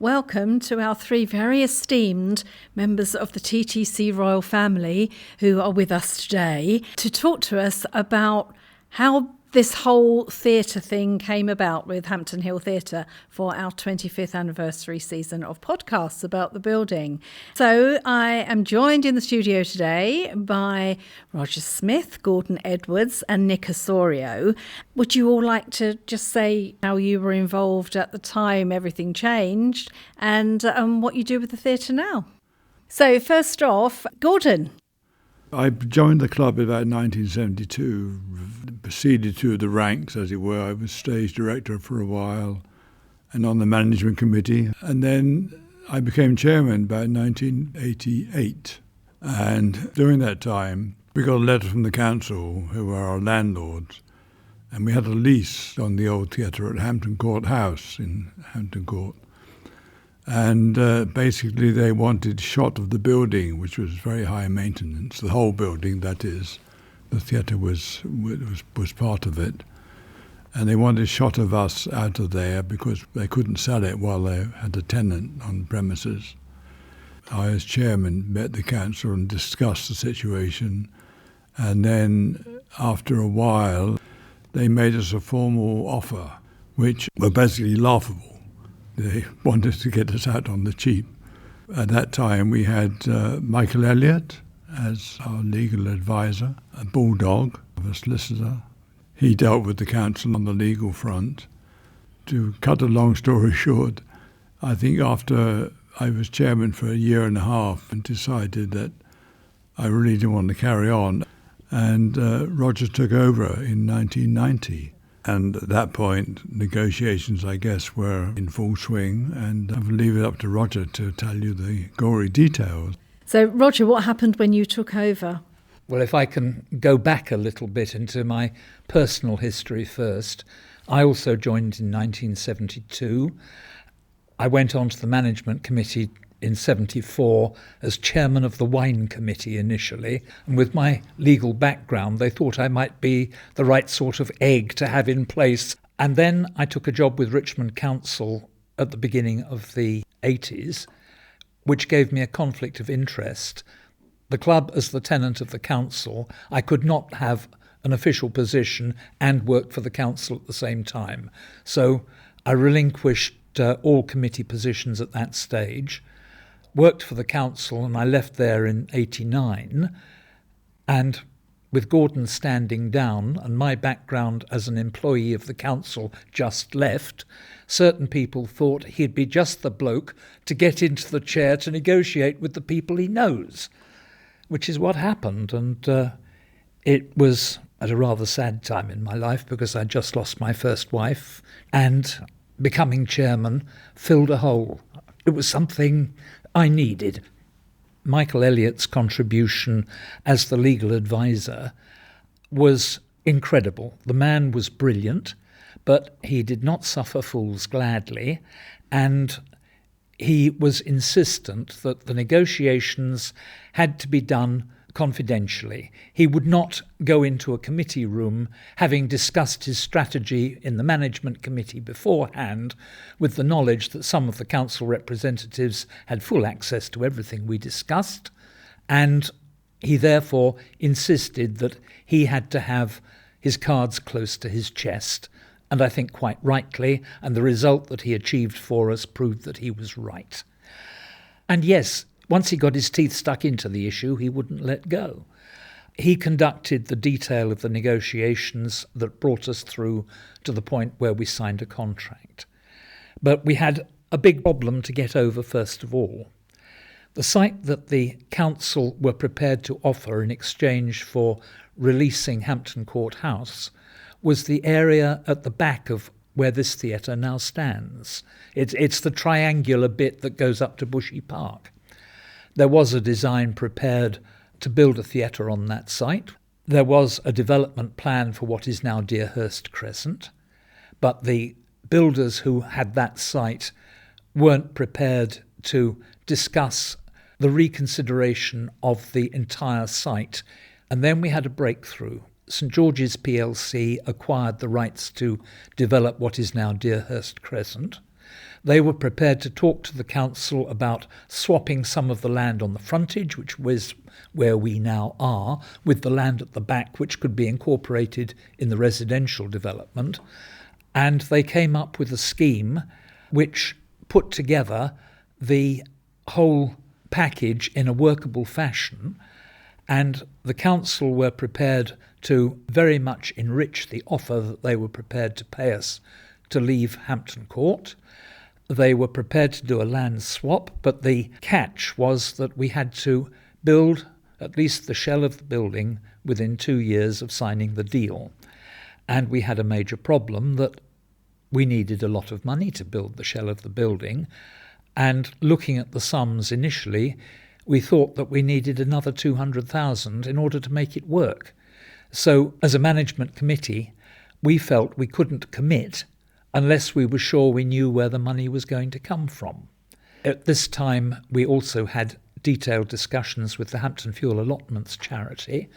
Welcome to our three very esteemed members of the TTC royal family who are with us today to talk to us about how this whole theatre thing came about with Hampton Hill Theatre for our 25th anniversary season of podcasts about the building. So I am joined in the studio today by Roger Smith, Gordon Edwards and Nick Osorio. Would you all like to just say how you were involved at the time everything changed and what you do with the theatre now? So first off, Gordon. I joined the club about 1972, proceeded through the ranks, as it were. I was stage director for a while and on the management committee. And then I became chairman about 1988. And during that time, we got a letter from the council, who were our landlords, and we had a lease on the old theatre at Hampton Court House in Hampton Court. And basically they wanted a shot of the building, which was very high maintenance, the whole building, that is. The theatre was part of it. And they wanted a shot of us out of there because they couldn't sell it while they had a tenant on premises. I, as chairman, met the council and discussed the situation. And then, after a while, they made us a formal offer, which were basically laughable. They wanted to get us out on the cheap. At that time, we had Michael Elliott as our legal advisor, a bulldog of a solicitor. He dealt with the council on the legal front. To cut a long story short, I think after I was chairman for a year and a half and decided that I really didn't want to carry on, and Roger took over in 1990. And at that point, negotiations, I guess, were in full swing, and I'll leave it up to Roger to tell you the gory details. So, Roger, what happened when you took over? Well, if I can go back a little bit into my personal history first, I also joined in 1972. I went on to the management committee in 74 as chairman of the wine committee initially, and with my legal background they thought I might be the right sort of egg to have in place. And then I took a job with Richmond Council at the beginning of the 80s, which gave me a conflict of interest. The club, as the tenant of the council, I could not have an official position and work for the council at the same time. So I relinquished all committee positions at that stage, worked for the council, and I left there in 89. And with Gordon standing down and my background as an employee of the council just left, certain people thought he'd be just the bloke to get into the chair to negotiate with the people he knows, which is what happened. And it was at a rather sad time in my life because I just lost my first wife, and becoming chairman filled a hole. It was something I needed. Michael Elliott's contribution as the legal advisor was incredible. The man was brilliant, but he did not suffer fools gladly, and he was insistent that the negotiations had to be done confidentially. He would not go into a committee room, having discussed his strategy in the management committee beforehand, with the knowledge that some of the council representatives had full access to everything we discussed, and he therefore insisted that he had to have his cards close to his chest, and I think quite rightly, and the result that he achieved for us proved that he was right. And yes, once he got his teeth stuck into the issue, he wouldn't let go. He conducted the detail of the negotiations that brought us through to the point where we signed a contract. But we had a big problem to get over first of all. The site that the council were prepared to offer in exchange for releasing Hampton Court House was the area at the back of where this theatre now stands. It's the triangular bit that goes up to Bushy Park. There was a design prepared to build a theatre on that site. There was a development plan for what is now Deerhurst Crescent, but the builders who had that site weren't prepared to discuss the reconsideration of the entire site. And then we had a breakthrough. St George's plc acquired the rights to develop what is now Deerhurst Crescent. They were prepared to talk to the council about swapping some of the land on the frontage, which was where we now are, with the land at the back, which could be incorporated in the residential development. And they came up with a scheme which put together the whole package in a workable fashion, and the council were prepared to very much enrich the offer that they were prepared to pay us to leave Hampton Court. They were prepared to do a land swap, but the catch was that we had to build at least the shell of the building within 2 years of signing the deal. And we had a major problem that we needed a lot of money to build the shell of the building. And looking at the sums initially, we thought that we needed another 200,000 in order to make it work. So as a management committee, we felt we couldn't commit unless we were sure we knew where the money was going to come from. At this time, we also had detailed discussions with the Hampton Fuel Allotments charity.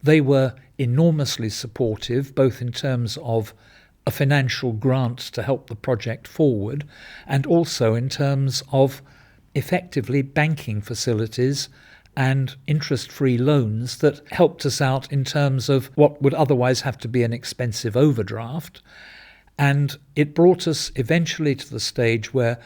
They were enormously supportive, both in terms of a financial grant to help the project forward, and also in terms of effectively banking facilities and interest-free loans that helped us out in terms of what would otherwise have to be an expensive overdraft. And it brought us eventually to the stage where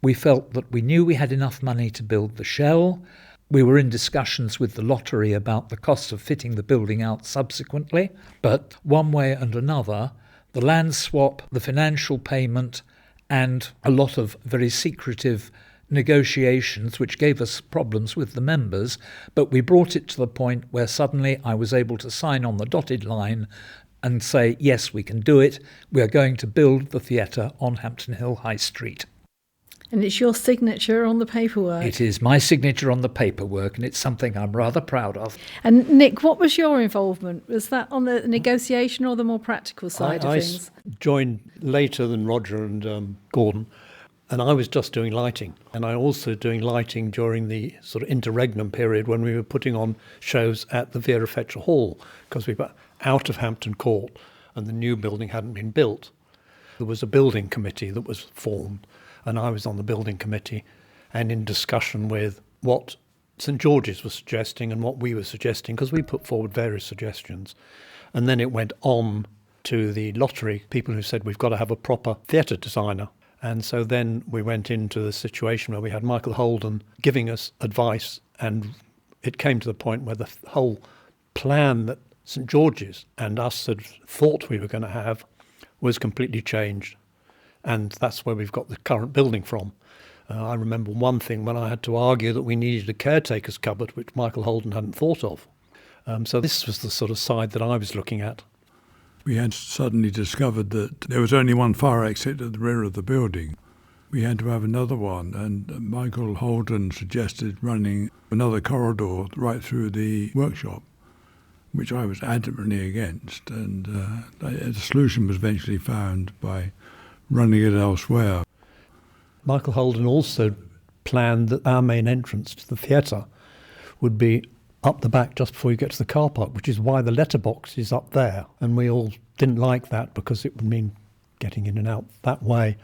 we felt that we knew we had enough money to build the shell. We were in discussions with the lottery about the cost of fitting the building out subsequently. But one way and another, the land swap, the financial payment, and a lot of very secretive negotiations, which gave us problems with the members, but we brought it to the point where suddenly I was able to sign on the dotted line and say, yes, we can do it. We are going to build the theatre on Hampton Hill High Street. And it's your signature on the paperwork. It is my signature on the paperwork, and it's something I'm rather proud of. And Nick, what was your involvement? Was that on the negotiation or the more practical side of things? I joined later than Roger and Gordon, and I was just doing lighting. And I also doing lighting during the sort of interregnum period when we were putting on shows at the Vera Fetcher Hall, because we were out of Hampton Court and the new building hadn't been built. There was a building committee that was formed, and I was on the building committee and in discussion with what St George's was suggesting and what we were suggesting, because we put forward various suggestions. And then it went on to the lottery, people who said we've got to have a proper theatre designer. And so then we went into the situation where we had Michael Holden giving us advice, and it came to the point where the whole plan that St George's and us had thought we were going to have was completely changed. And that's where we've got the current building from. I remember one thing when I had to argue that we needed a caretaker's cupboard, which Michael Holden hadn't thought of. So this was the sort of side that I was looking at. We had suddenly discovered that there was only one fire exit at the rear of the building. We had to have another one, and Michael Holden suggested running another corridor right through the workshop, which I was adamantly against, and a solution was eventually found by running it elsewhere. Michael Holden also planned that our main entrance to the theatre would be up the back just before you get to the car park, which is why the letterbox is up there. And we all didn't like that because it would mean getting in and out that way,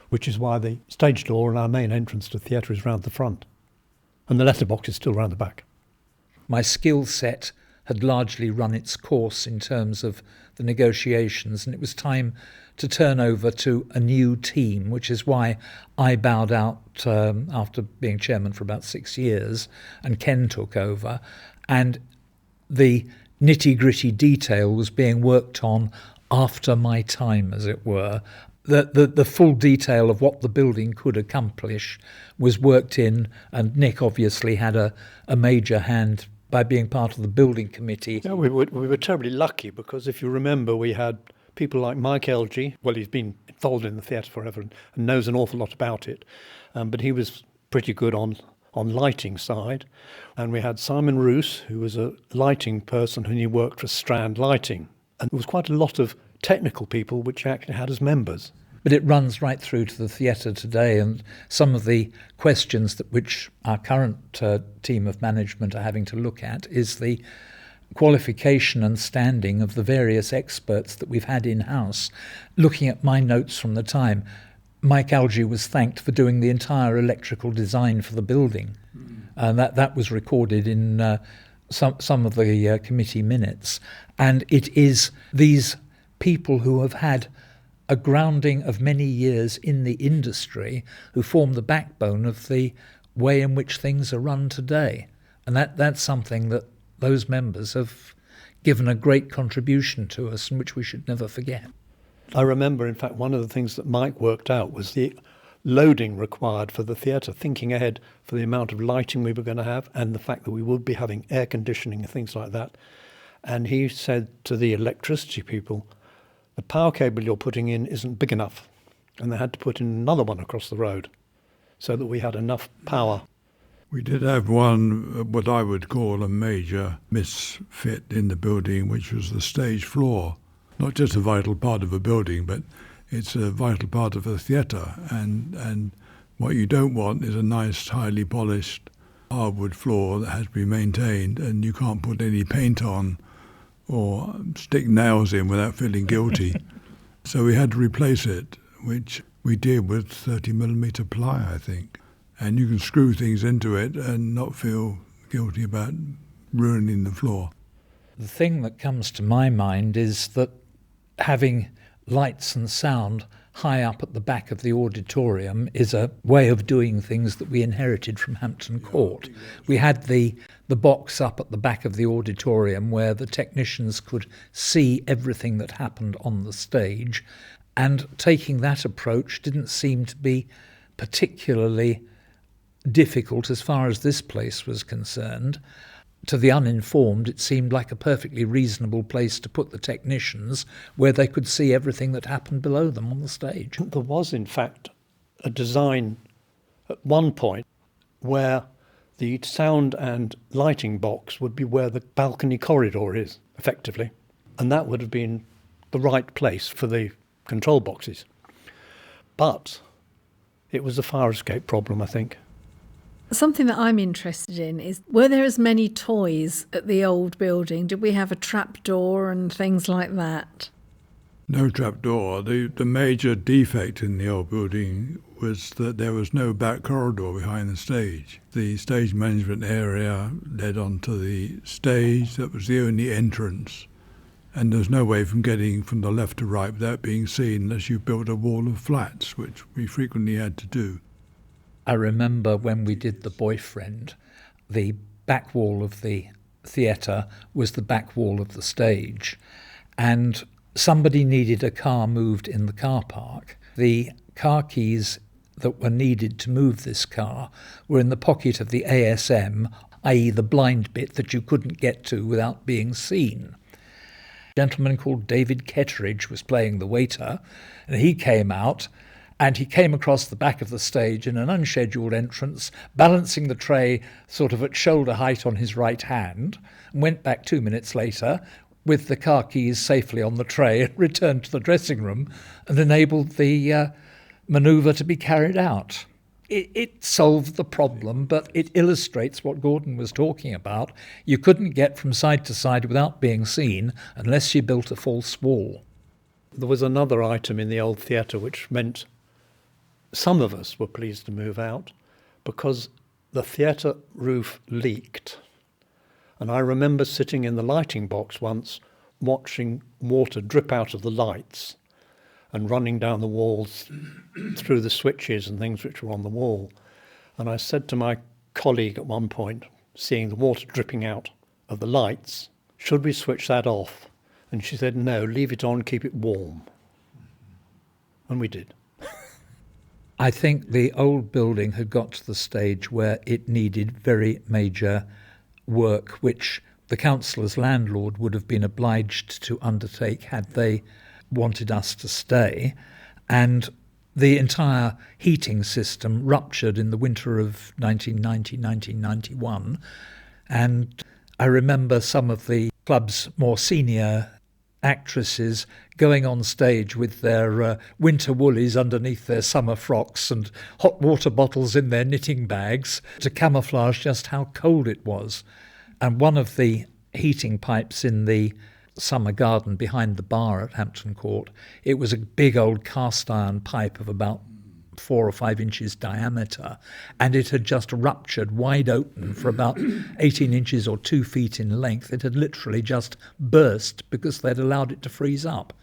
which is why the stage door and our main entrance to the theatre is round the front. And the letterbox is still round the back. My skill set had largely run its course in terms of the negotiations, and it was time to turn over to a new team, which is why I bowed out after being chairman for about 6 years, and Ken took over, and the nitty-gritty detail was being worked on after my time, as it were. The full detail of what the building could accomplish was worked in, and Nick obviously had a major hand by being part of the building committee. Yeah, we were terribly lucky, because if you remember, we had people like Mike Elgee. Well, he's been involved in the theatre forever and knows an awful lot about it, but he was pretty good on lighting side. And we had Simon Roos, who was a lighting person, and he worked for Strand Lighting. And there was quite a lot of technical people which actually had as members. But it runs right through to the theatre today, and some of the questions which our current team of management are having to look at is the qualification and standing of the various experts that we've had in-house. Looking at my notes from the time, Mike Algie was thanked for doing the entire electrical design for the building. And that was recorded in some of the committee minutes. And it is these people who have had a grounding of many years in the industry who form the backbone of the way in which things are run today. And that's something that those members have given a great contribution to us and which we should never forget. I remember, in fact, one of the things that Mike worked out was the loading required for the theatre, thinking ahead for the amount of lighting we were going to have and the fact that we would be having air conditioning and things like that. And he said to the electricity people, the power cable you're putting in isn't big enough. And they had to put in another one across the road so that we had enough power. We did have one, what I would call a major misfit in the building, which was the stage floor. Not just a vital part of a building, but it's a vital part of a theatre. And what you don't want is a nice, highly polished hardwood floor that has to be maintained, and you can't put any paint on or stick nails in without feeling guilty. So we had to replace it, which we did with 30mm ply, I think. And you can screw things into it and not feel guilty about ruining the floor. The thing that comes to my mind is that having lights and sound high up at the back of the auditorium is a way of doing things that we inherited from Hampton Court. We had the box up at the back of the auditorium where the technicians could see everything that happened on the stage, and taking that approach didn't seem to be particularly difficult as far as this place was concerned. To the uninformed, it seemed like a perfectly reasonable place to put the technicians where they could see everything that happened below them on the stage. There was, in fact, a design at one point where the sound and lighting box would be where the balcony corridor is, effectively. And that would have been the right place for the control boxes. But it was a fire escape problem, I think. Something that I'm interested in is, were there as many toys at the old building? Did we have a trapdoor and things like that? No trapdoor. The major defect in the old building was that there was no back corridor behind the stage. The stage management area led onto the stage. That was the only entrance. And there's no way from getting from the left to right without being seen unless you built a wall of flats, which we frequently had to do. I remember when we did The Boyfriend, the back wall of the theatre was the back wall of the stage, and somebody needed a car moved in the car park. The car keys that were needed to move this car were in the pocket of the ASM, i.e. the blind bit that you couldn't get to without being seen. A gentleman called David Ketteridge was playing the waiter, and he came out, and he came across the back of the stage in an unscheduled entrance, balancing the tray sort of at shoulder height on his right hand, and went back 2 minutes later with the car keys safely on the tray and returned to the dressing room and enabled the manoeuvre to be carried out. It solved the problem, but it illustrates what Gordon was talking about. You couldn't get from side to side without being seen unless you built a false wall. There was another item in the old theatre which meant some of us were pleased to move out because the theatre roof leaked. And I remember sitting in the lighting box once watching water drip out of the lights and running down the walls through the switches and things which were on the wall. And I said to my colleague at one point, seeing the water dripping out of the lights, should we switch that off? And she said, no, leave it on, keep it warm. And we did. I think the old building had got to the stage where it needed very major work, which the councillor's landlord would have been obliged to undertake had they wanted us to stay. And the entire heating system ruptured in the winter of 1990-1991. And I remember some of the club's more senior actresses going on stage with their winter woolies underneath their summer frocks and hot water bottles in their knitting bags to camouflage just how cold it was. And one of the heating pipes in the summer garden behind the bar at Hampton Court, it was a big old cast iron pipe of about 4 or 5 inches diameter, and it had just ruptured wide open for about 18 inches or 2 feet in length. It had literally just burst because they'd allowed it to freeze up.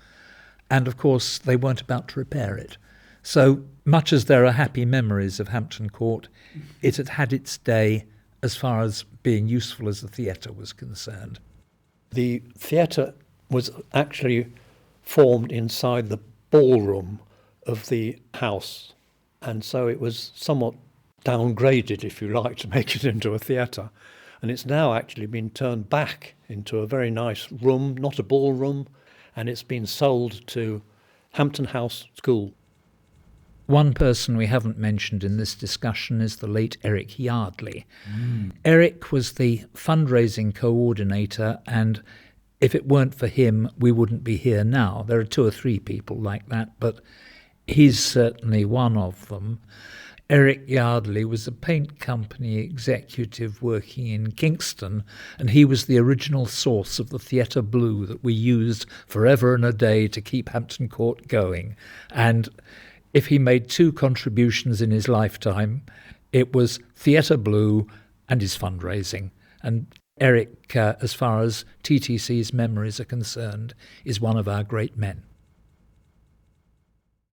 And of course, they weren't about to repair it. So much as there are happy memories of Hampton Court, it had had its day as far as being useful as the theatre was concerned. The theatre was actually formed inside the ballroom of the house, and so it was somewhat downgraded, if you like, to make it into a theatre. And it's now actually been turned back into a very nice room, not a ballroom, and it's been sold to Hampton House School. One person we haven't mentioned in this discussion is the late Eric Yardley. Eric was the fundraising coordinator, and if it weren't for him, we wouldn't be here now. There are 2 or 3 people like that, but he's certainly one of them. Eric Yardley was a paint company executive working in Kingston, and he was the original source of the theatre blue that we used forever and a day to keep Hampton Court going. And if he made 2 contributions in his lifetime, it was theatre blue and his fundraising. And Eric, as far as TTC's memories are concerned, is one of our great men.